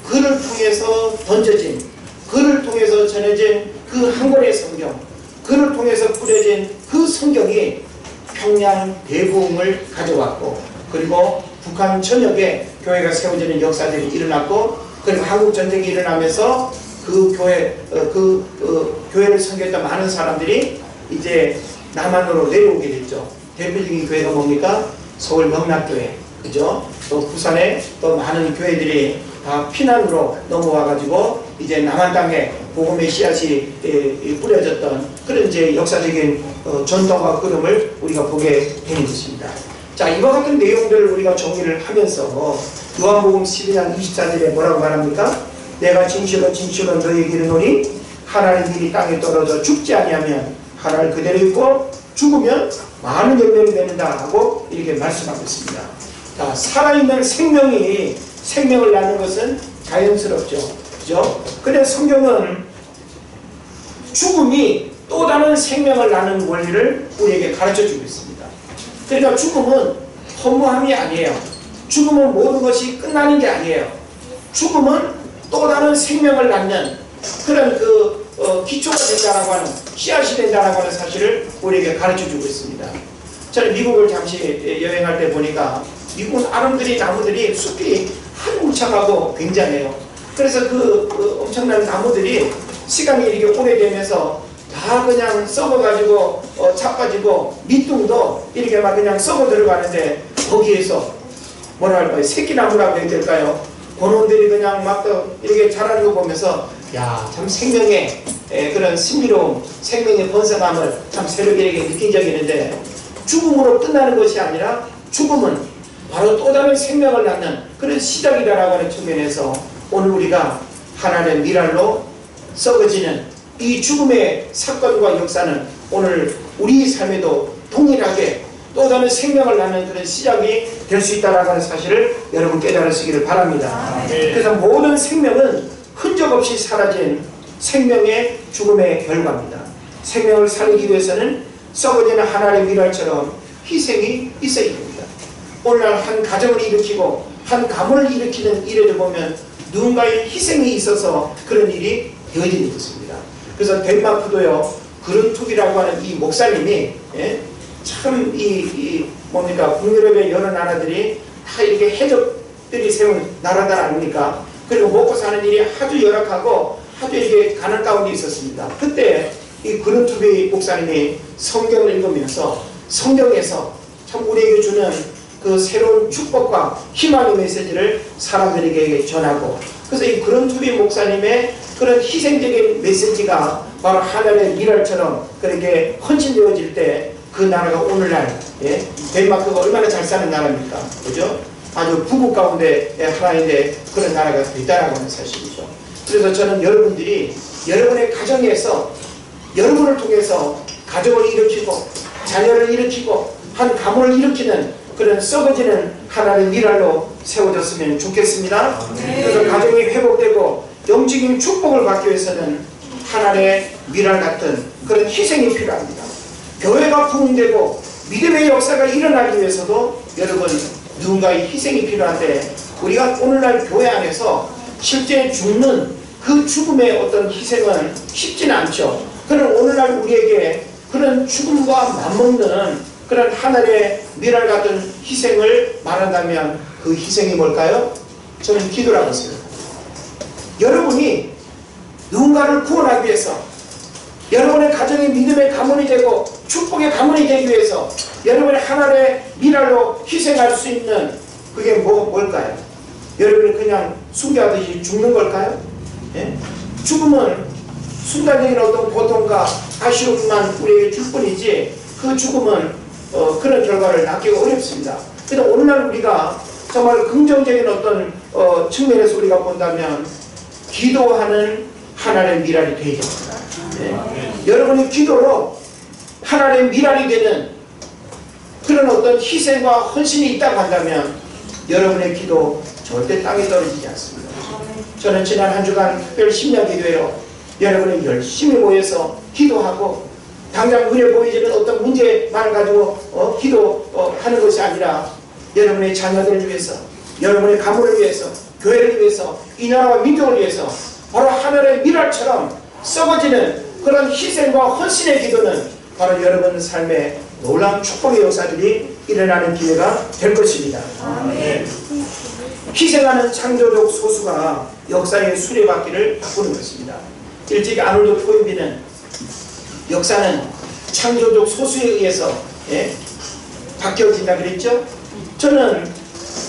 그를 통해서 던져진, 그를 통해서 전해진 그 한 권의 성경, 그를 통해서 뿌려진 그 성경이 평양 대부흥을 가져왔고 그리고 북한 전역에 교회가 세워지는 역사들이 일어났고 그리고 한국 전쟁이 일어나면서 그 교회 교회를 섬겼던 많은 사람들이 이제 남한으로 내려오게 됐죠. 대표적인 교회가 뭡니까? 서울 명락교회, 그죠? 또 부산에 또 많은 교회들이 다 피난으로 넘어와 가지고 이제 남한 땅에 복음의 씨앗이 뿌려졌던 그런 이제 역사적인 전통과 흐름을 우리가 보게 되는 것입니다. 자, 이와 같은 내용들을 우리가 정리를 하면서 요한복음 12장 24절에 뭐라고 말합니까? 내가 진실로 진실로 너희에게 이르노니 하나님 일이 땅에 떨어져 죽지 아니하면 하나를 그대로 있고 죽으면 많은 열매를 맺는다 하고 이렇게 말씀하고 있습니다. 자, 살아있는 생명이 생명을 낳는 것은 자연스럽죠. 그죠? 근데 성경은 죽음이 또 다른 생명을 낳는 원리를 우리에게 가르쳐 주고 있습니다. 그러니까 죽음은 허무함이 아니에요. 죽음은 모든 것이 끝나는 게 아니에요. 죽음은 또 다른 생명을 낳는 그런 기초가 된다라고 하는 씨앗이 된다라고 하는 사실을 우리에게 가르쳐 주고 있습니다. 저는 미국을 잠시 여행할 때 보니까 미국은 아름드리 나무들이 숲이 한 울창하고 굉장해요. 그래서 그 엄청난 나무들이 시간이 이렇게 오래되면서 다 그냥 썩어가지고 차빠지고 밑둥도 이렇게 막 그냥 썩어 들어가는데 거기에서 뭐라 할까요? 새끼나무라고 해야 될까요? 본원들이 그냥 막 이렇게 자라는 거 보면서 야, 참 생명의 그런 신비로움, 생명의 번성함을 참 새롭게 느낀 적이 있는데 죽음으로 끝나는 것이 아니라 죽음은 바로 또 다른 생명을 낳는 그런 시작이다라고 하는 측면에서 오늘 우리가 하나님의 미랄로 썩어지는 이 죽음의 사건과 역사는 오늘 우리 삶에도 동일하게 또 다른 생명을 낳는 그런 시작이 될 수 있다는 하는 사실을 여러분 깨달으시기를 바랍니다. 그래서 모든 생명은 흔적 없이 사라진 생명의 죽음의 결과입니다. 생명을 살리기 위해서는 썩어지는 하나의 미랄처럼 희생이 있어야 됩니다. 오늘날 한 가정을 일으키고 한 가문을 일으키는 일에도 보면 누군가의 희생이 있어서 그런 일이 되어지는 것입니다. 그래서 덴마크도요, 그룬투비라고 하는 이 목사님이 참 뭡니까, 북유럽의 여러 나라들이 다 이렇게 해적들이 세운 나라다 아닙니까? 그리고 먹고 사는 일이 아주 열악하고 아주 이렇게 가난 가운데 있었습니다. 그때 이 그룬투비 목사님이 성경을 읽으면서 성경에서 참 우리에게 주는 그 새로운 축복과 희망의 메시지를 사람들에게 전하고, 그래서 이 그룬투비 목사님의 그런 희생적인 메시지가 바로 하늘의 미랄처럼 그렇게 헌신되어질 때 그 나라가 오늘날 덴마크가 얼마나 잘 사는 나라입니까? 그죠? 아주 부국 가운데 하나인데 그런 나라가 됐다라고 하는 사실이죠. 그래서 저는 여러분들이 여러분의 가정에서 여러분을 통해서 가족을 일으키고 자녀를 일으키고 한 가문을 일으키는 그런 썩어지는 하나님의 미랄로 세워졌으면 좋겠습니다. 그래서 가정이 회복되고 영적인 축복을 받기 위해서는 하나님의 미랄 같은 그런 희생이 필요합니다. 교회가 부흥되고 믿음의 역사가 일어나기 위해서도 여러분 누군가의 희생이 필요한데, 우리가 오늘날 교회 안에서 실제 죽는 그 죽음의 어떤 희생은 쉽지는 않죠. 그런 오늘날 우리에게 그런 죽음과 맞먹는 그런 하늘의 미랄 같은 희생을 말한다면 그 희생이 뭘까요? 저는 기도라고 생각합니다. 여러분이 누군가를 구원하기 위해서, 여러분의 가정이 믿음의 가문이 되고 축복의 가문이 되기 위해서 여러분의 하나의 미랄로 희생할 수 있는 그게 뭘까요? 여러분이 그냥 숭배하듯이 죽는 걸까요? 죽음은 순간적인 어떤 고통과 아쉬움만 우리에게 줄 뿐이지 그 죽음은 그런 결과를 낳기가 어렵습니다. 그래서 오늘날 우리가 정말 긍정적인 어떤 측면에서 우리가 본다면 기도하는 하나님의 미랄이 되어야 됩니다. 여러분의 기도로 하나님의 미랄이 되는 그런 어떤 희생과 헌신이 있다고 한다면 여러분의 기도 절대 땅에 떨어지지 않습니다. 저는 지난 한 주간 특별 심야 기도회로 여러분이 열심히 모여서 기도하고 당장 눈에 보이지는 어떤 문제만 가지고 기도하는 것이 아니라 여러분의 자녀들을 위해서, 여러분의 가문을 위해서, 교회를 위해서, 이 나라와 민족을 위해서 바로 하늘의 미랄처럼 썩어지는 그런 희생과 헌신의 기도는 바로 여러분 삶에 놀라운 축복의 역사들이 일어나는 기회가 될 것입니다. 아멘. 희생하는 창조적 소수가 역사의 수레바퀴를 바꾸는 것입니다. 일찍 아놀드 토인비는 역사는 창조적 소수에 의해서 바뀌어진다 그랬죠? 저는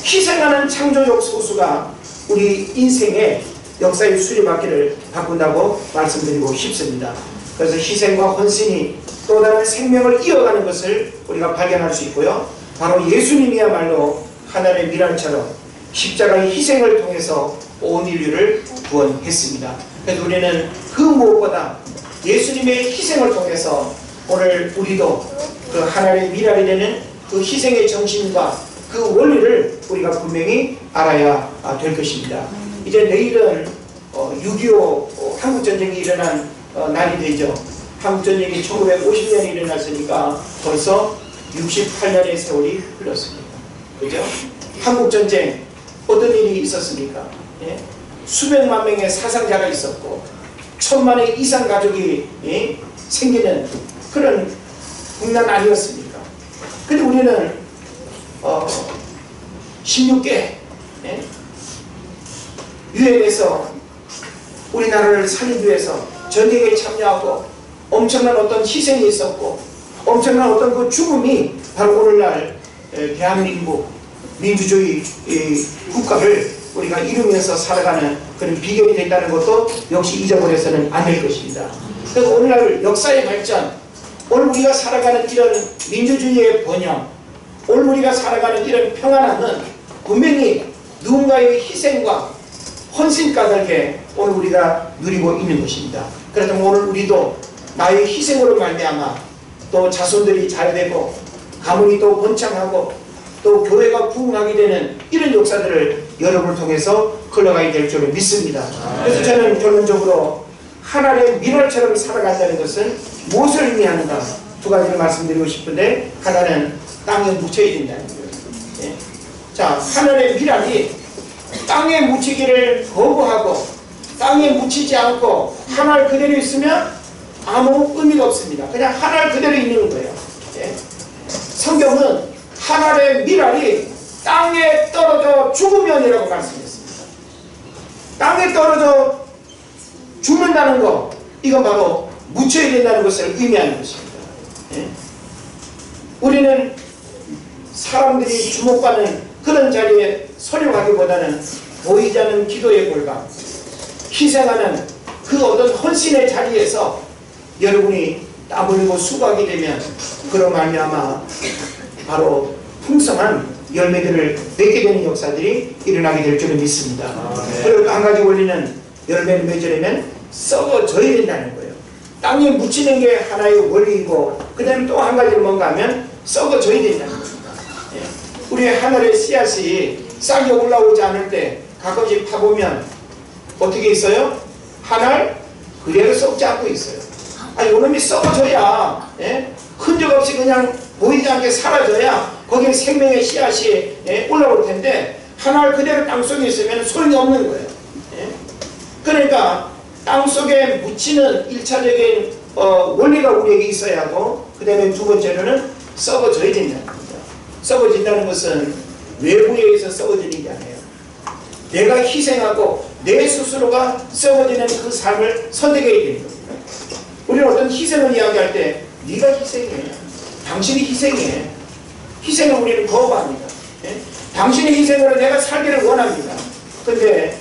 희생하는 창조적 소수가 우리 인생의 역사의 수레바퀴를 바꾼다고 말씀드리고 싶습니다. 그래서 희생과 헌신이 또 다른 생명을 이어가는 것을 우리가 발견할 수 있고요. 바로 예수님이야말로 하나님의 미랄처럼 십자가의 희생을 통해서 온 인류를 구원했습니다. 그래서 우리는 그 무엇보다 예수님의 희생을 통해서 오늘 우리도 그 하나님의 미랄이 되는 그 희생의 정신과 그 원리를 우리가 분명히 알아야 될 것입니다. 이제 내일은 6.25 한국전쟁이 일어난 날이 되죠. 한국전쟁이 1950년에 일어났으니까 벌써 68년의 세월이 흘렀습니다. 그죠? 한국전쟁 어떤 일이 있었습니까? 수백만 명의 사상자가 있었고 1000만의 이상 가족이 생기는 그런 국난 아니었습니까? 근데 우리는 16개 유엔에서 우리나라를 살리기 위해서 전쟁에 참여하고 엄청난 어떤 희생이 있었고 엄청난 어떤 그 죽음이 바로 오늘날 대한민국 민주주의 국가를 우리가 이루면서 살아가는 그런 비결이 된다는 것도 역시 잊어버려서는 안 될 것입니다. 그래서 오늘날 역사의 발전, 오늘 우리가 살아가는 이런 민주주의의 번영, 오늘 우리가 살아가는 이런 평안함은 분명히 누군가의 희생과 헌신 까닭에 오늘 우리가 누리고 있는 것입니다. 그래서 오늘 우리도 나의 희생으로 말미암아 또 자손들이 잘 되고 가문이 또 번창하고 또 교회가 부흥하게 되는 이런 역사들을 여러분을 통해서 흘러가게 될 줄을 믿습니다. 그래서 저는 결론적으로 하나님의 미랄처럼 살아간다는 것은 무엇을 의미하는가 두 가지를 말씀드리고 싶은데, 하나는 땅에 묻혀야 된다는 거예요. 자, 하늘의 미랄이 땅에 묻히기를 거부하고 땅에 묻히지 않고 하늘 그대로 있으면 아무 의미가 없습니다. 그냥 하늘 그대로 있는 거예요. 예? 성경은 하늘의 미랄이 땅에 떨어져 죽으면이라고 말씀했습니다. 땅에 떨어져 죽는다는 거, 이건 바로 묻혀야 된다는 것을 의미하는 것입니다. 예? 우리는 사람들이 주목받는 그런 자리에 서려가기보다는 보이지 않는 기도의 골방, 희생하는 그 어떤 헌신의 자리에서 여러분이 땀 흘리고 수고하게 되면 그런 말미암아 바로 풍성한 열매들을 맺게 되는 역사들이 일어나게 될 줄을 믿습니다. 그리고 한 가지 원리는 열매를 맺으려면 썩어져야 된다는 거예요. 땅에 묻히는 게 하나의 원리이고, 그 다음에 또 한 가지는 뭔가 하면 썩어져야 된다는 겁니다. 우리의 하늘의 씨앗이 싹이 올라오지 않을 때 가끔씩 파보면 어떻게 있어요? 하늘 그대로 썩지 않고 있어요. 아니, 요놈이 썩어져야, 흔적 없이 그냥 보이지 않게 사라져야 거기에 생명의 씨앗이 올라올 텐데, 하늘 그대로 땅속에 있으면 소용이 없는 거예요. 그러니까 땅속에 묻히는 1차적인 원리가 우리에게 있어야 하고, 그 다음에 두 번째로는 썩어져야 된다는 겁니다. 썩어진다는 것은 외부에 의해서 썩어지는 게 아니에요. 내가 희생하고 내 스스로가 썩어지는 그 삶을 선택해야 되는 겁니다. 우리는 어떤 희생을 이야기할 때 네가 희생해, 당신이 희생해, 희생을 우리는 거부합니다. 당신의 희생으로 내가 살기를 원합니다. 그런데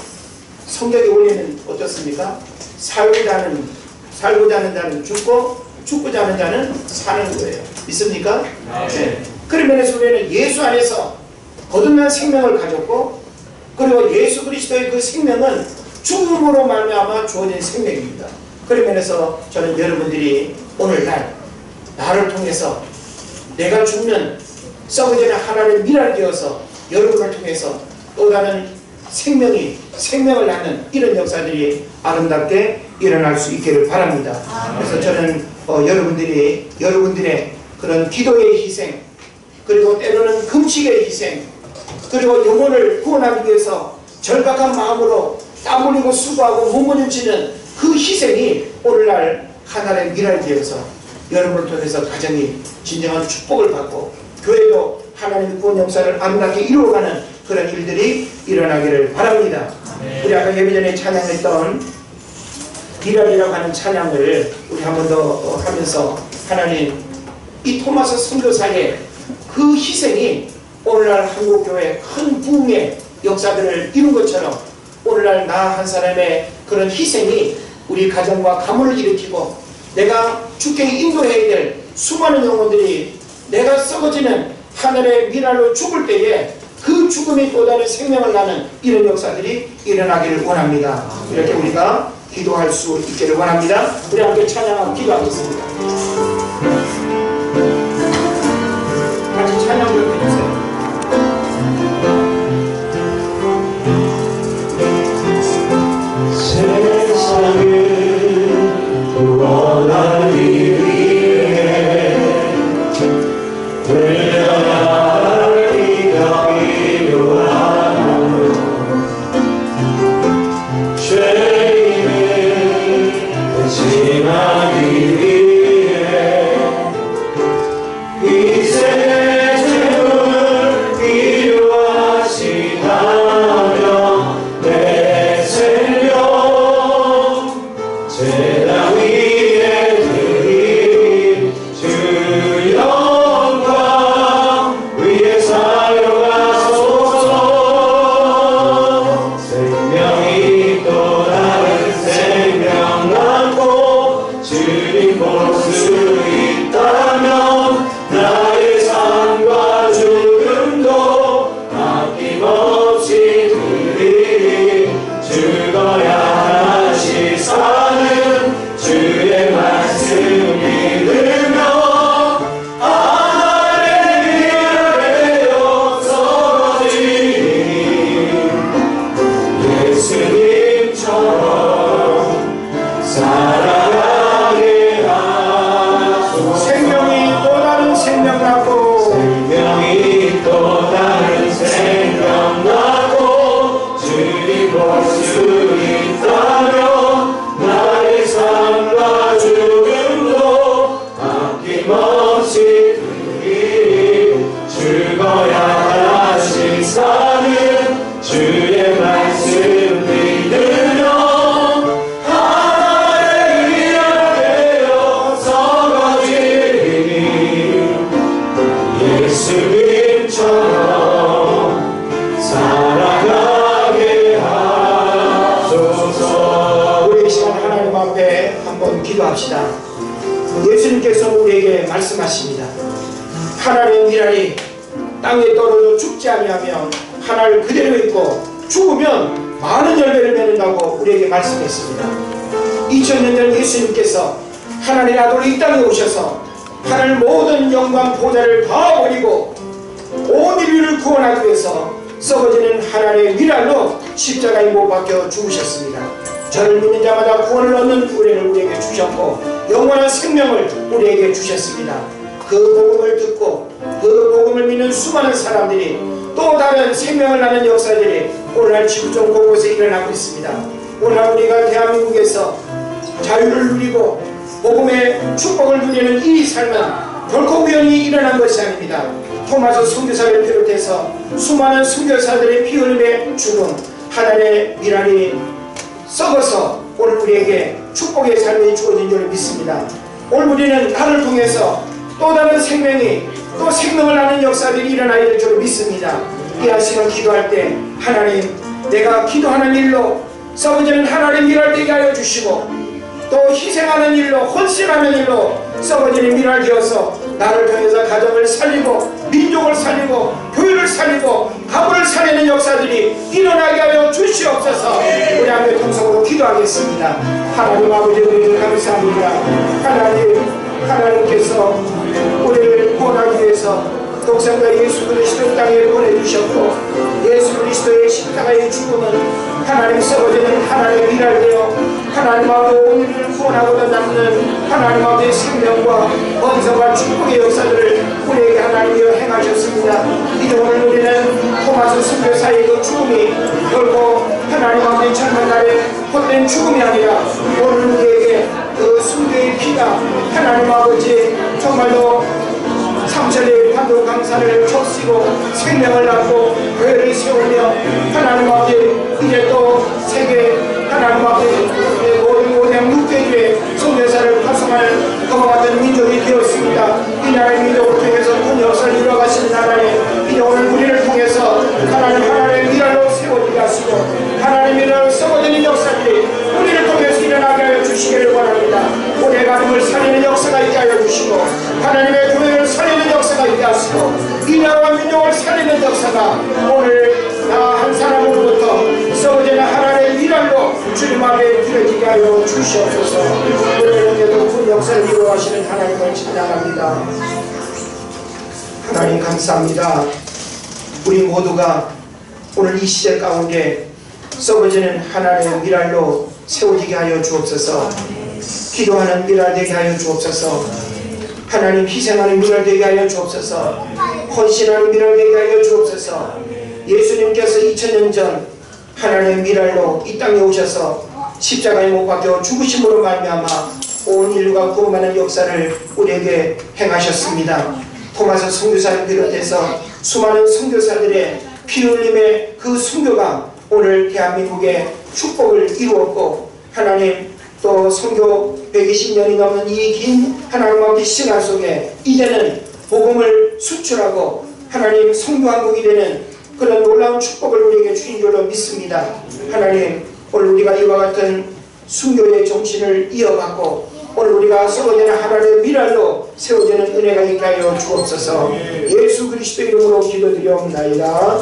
성경의 원리는 어떻습니까? 살고자 하는 자는 죽고 죽고자 하는 자는 사는 거예요. 믿습니까? 네. 그런 면에서 우리는 예수 안에서 거듭난 생명을 가졌고, 그리고 예수 그리스도의 그 생명은 죽음으로 말미암아 주어진 생명입니다. 그런 면에서 저는 여러분들이 오늘날 나를 통해서 내가 죽는 썩어지는 하나님의 미랄이 되어서 여러분을 통해서 또 다른 생명을 낳는 이런 역사들이 아름답게 일어날 수 있기를 바랍니다. 그래서 저는 여러분들의 그런 기도의 희생, 그리고 때로는 금식의 희생, 그리고 영혼을 구원하기 위해서 절박한 마음으로 땀 흘리고 수고하고 몸부림치는 그 희생이 오늘날 하나님의 미랄이 되어서 여러분을 통해서 가정이 진정한 축복을 받고 교회도 하나님의 구원 역사를 아름답게 이루어가는 그런 일들이 일어나기를 바랍니다. 우리 아까 예배 전에 찬양했던 미랄이라고 하는 찬양을 우리 한 번 더 하면서, 하나님, 이 토마스 선교사의 그 희생이 오늘날 한국교회 큰 부흥의 역사들을 이룬 것처럼 오늘날 나 한 사람의 그런 희생이 우리 가정과 가문을 일으키고 내가 죽게 인도해야 될 수많은 영혼들이 내가 썩어지는 하늘의 미랄로 죽을 때에 그 죽음이 또 다른 생명을 낳는 이런 역사들이 일어나기를 원합니다. 이렇게 우리가 기도할 수 있기를 원합니다. 우리 함께 찬양하고 기도하겠습니다. 같이 찬양 좀 해주세요. 세상을 구원하기 위해 흘려야 네가 필요하오. 죄인을 대신하기 위해 예수님께서 우리에게 말씀하십니다. 하나님의 미랄이 땅에 떨어져 죽지 아니하면 하나를 그대로 있고 죽으면 많은 열매를 맺는다고 우리에게 말씀했습니다. 2000년 전 예수님께서 하나님의 아들로 이 땅에 오셔서 하늘 모든 영광 보좌를 다 버리고 온 인류를 구원하기 위해서 썩어지는 하나님의 미랄로 십자가에 못 박혀 죽으셨습니다. 저를 믿는 자마다 구원을 얻는 은혜를 우리에게 주셨고 영원한 생명을 우리에게 주셨습니다. 그 복음을 듣고 그 복음을 믿는 수많은 사람들이 또 다른 생명을 나는 역사들이 오늘날 지구촌 곳곳에 일어나고 있습니다. 오늘 우리가 대한민국에서 자유를 누리고 복음의 축복을 누리는 이 삶은 결코 우연히 일어난 것이 아닙니다. 토마스 선교사를 비롯해서 수많은 선교사들의 피 흘림의 죽음, 하나님의 미랄이 썩어서 오늘 우리에게 축복의 삶이 주어진 줄 믿습니다. 오늘 우리는 나를 통해서 또 다른 생명이 또 생명을 나는 역사들이 일어나야 될 줄 믿습니다. 이 아침을 기도할 때 하나님, 내가 기도하는 일로 썩어지는 하나님 미랄 되게 하여 주시고 또 희생하는 일로, 헌신하는 일로 썩어지는 미랄 되어서 나를 통해서 가정을 살리고 민족을 살리고 교회를 살리고 가문을 살리는 역사들이 일어나게 하여 주시옵소서. 우리 함께 통성으로 기도하겠습니다. 하나님 아버지, 우리를 감사합니다. 하나님께서 우리를 구원하기 위해서 독생자 예수 그리스도 땅에 보내주셨고 예수 그리스도의 십자가의 죽음은 하나님 썩어지는 하나님의 미랄 되어 하나님 아버지 오늘을 구원하고자 남는 하나님 아버지의 생명과 번성과 축복의 역사들을 우리에게 하나님이여 행하셨습니다. 이제 오늘 우리는 토마스 선교사의 그 죽음이 결코 하나님 아버지 젊은 날에 헛된 죽음이 아니라 오늘 우리에게 그 순교의 피가 하나님 아버지 정말로 삼천리의 판도 강산을 쳤시고 생명을 낳고 교회를 세우며 하나님 아버지 이제 또 세계 하나님 아버지 모든 오대양 육대주의 선교사를 파송할 그와 같은 민족이 되었습니다. 이 나라의 민족을 통해서 큰 역사를 이루어가시는 하나님, 이제 오늘 우리를 통해서 하나님의 미랄로 세워지게 하시고 하나님의 미랄로 썩어지는 역사들이 우리를 통해서 일어나게 하여 주시기를 원합니다. 우리의 가정을 살리는 역사가 있게 하여 주시고 하나님의 교회를 살리는 역사가 있게 하시고 이 나라와 민족을 살리는 역사가 오늘 나 한 사람으로부터 썩어지는 하나님의 미랄로 주님 앞에 드려지게 하여 주시옵소서. 우리에게도 큰 역사를 이루어가시는 하나님을 찬양합니다. 하나님 감사합니다. 우리 모두가 오늘 이 시대 가운데 썩어지는 하나님의 미랄로 세워지게 하여 주옵소서. 기도하는 미랄 되게 하여 주옵소서. 하나님 희생하는 미랄 되게 하여 주옵소서. 헌신하는 미랄 되게 하여 주옵소서. 예수님께서 2000년 전 하나님의 미랄로 이 땅에 오셔서 십자가에 못 박혀 죽으심으로 말미암아 온 인류가 구원하는 역사를 우리에게 행하셨습니다. 토마스 선교사를 비롯해서 수많은 선교사들의 피 흘림의 그 순교가 오늘 대한민국의 축복을 이루었고 하나님 또 선교 120년이 넘는 이 긴 하나님 앞의 시간 속에 이제는 복음을 수출하고 하나님 선교왕국이 되는 그런 놀라운 축복을 우리에게 주신 줄로 믿습니다. 하나님, 오늘 우리가 이와 같은 순교의 정신을 이어받고 오늘 우리가 썩어지는 하나님의 미랄로 세워지는 은혜가 있게 하여 주옵소서. 예수 그리스도 이름으로 기도드리옵나이다.